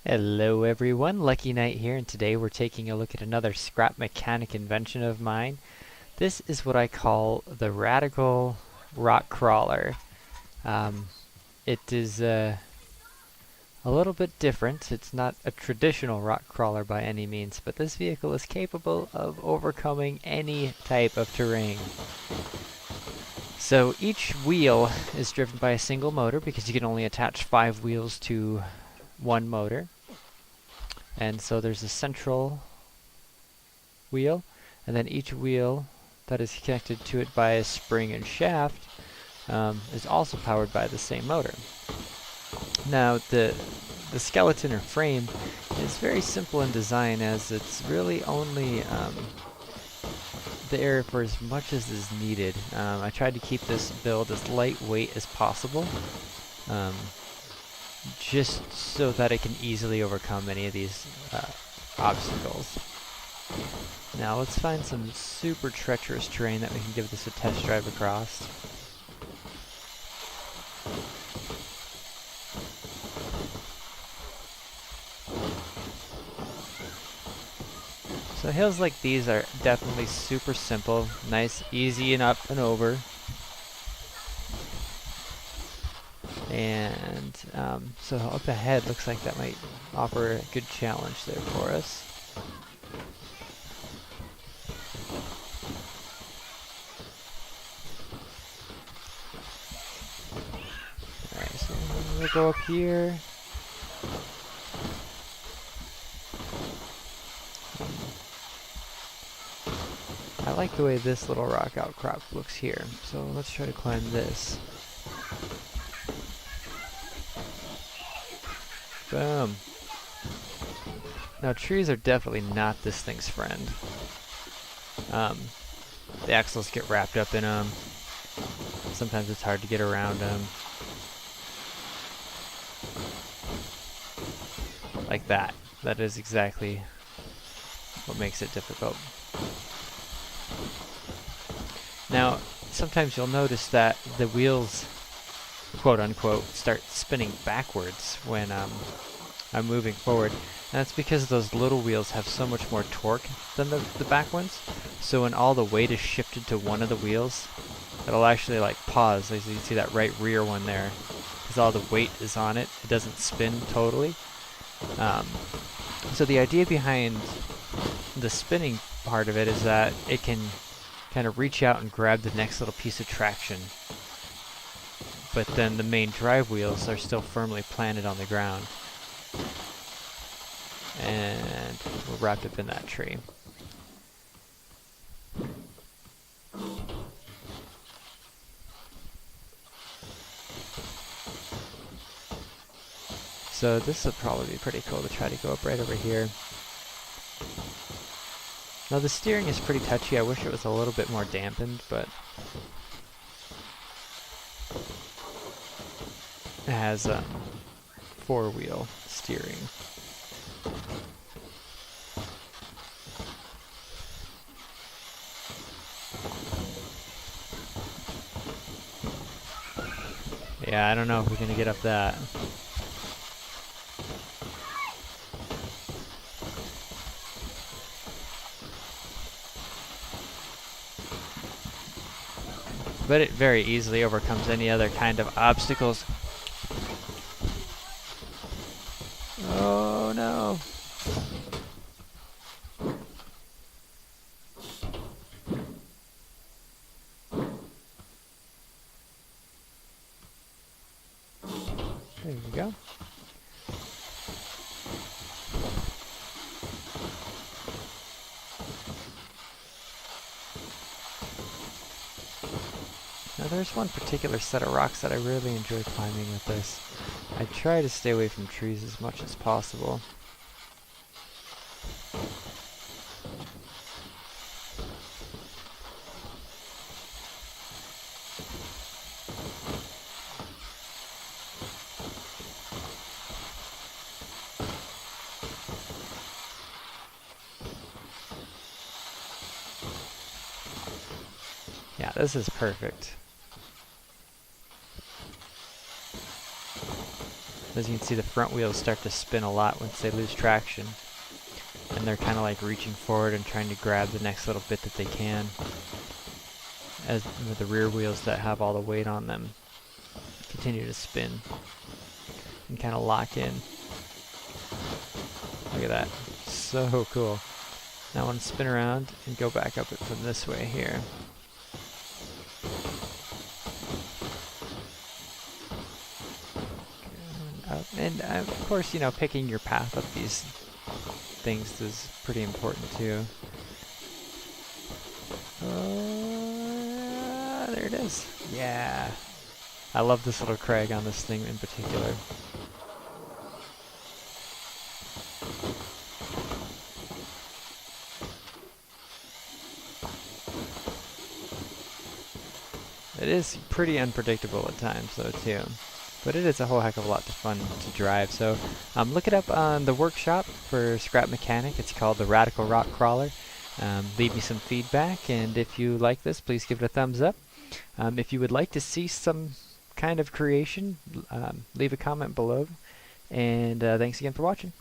Hello everyone, Lucky Knight here, and today we're taking a look at another scrap mechanic invention of mine. This is what I call the Radical Rock Crawler. It is a little bit different. It's not a traditional rock crawler by any means, but this vehicle is capable of overcoming any type of terrain. So each wheel is driven by a single motor because you can only attach 5 wheels to one motor. And so there's a central wheel, and then each wheel that is connected to it by a spring and shaft is also powered by the same motor. Now the skeleton or frame is very simple in design, as it's really only there for as much as is needed. I tried to keep this build as lightweight as possible, just so that it can easily overcome any of these obstacles. Now let's find some super treacherous terrain that we can give this a test drive across. So hills like these are definitely super simple, nice, easy and up and over. And so up ahead looks like that might offer a good challenge there for us. Alright, so we'll go up here. I like the way this little rock outcrop looks here, so let's try to climb this. Boom. Now trees are definitely not this thing's friend. The axles get wrapped up in them. Sometimes it's hard to get around them. Like that. That is exactly what makes it difficult. Now, sometimes you'll notice that the wheels, quote unquote, start spinning backwards when I'm moving forward. And that's because those little wheels have so much more torque than the back ones. So when all the weight is shifted to one of the wheels, it'll actually like pause. As you can see that right rear one there, because all the weight is on it. It doesn't spin totally. So the idea behind the spinning part of it is that it can kind of reach out and grab the next little piece of traction, but then the main drive wheels are still firmly planted on the ground. And we're wrapped up in that tree. So this would probably be pretty cool to try to go up right over here. Now the steering is pretty touchy. I wish it was a little bit more dampened, but it has 4-wheel steering. Yeah, I don't know if we're gonna get up that. But it very easily overcomes any other kind of obstacles. Oh no! There we go. Now there's one particular set of rocks that I really enjoy climbing with this. I try to stay away from trees as much as possible. Yeah, this is perfect. As you can see, the front wheels start to spin a lot once they lose traction. And they're kind of like reaching forward and trying to grab the next little bit that they can. As with the rear wheels that have all the weight on them continue to spin and kind of lock in. Look at that. So cool. Now I want to spin around and go back up it from this way here. And of course, you know, picking your path up these things is pretty important too. There it is. Yeah. I love this little crag on this thing in particular. It is pretty unpredictable at times though too. But it is a whole heck of a lot of fun to drive. So look it up on the workshop for Scrap Mechanic. It's called the Radical Rock Crawler. Leave me some feedback, and if you like this, please give it a thumbs up. If you would like to see some kind of creation, leave a comment below. And thanks again for watching.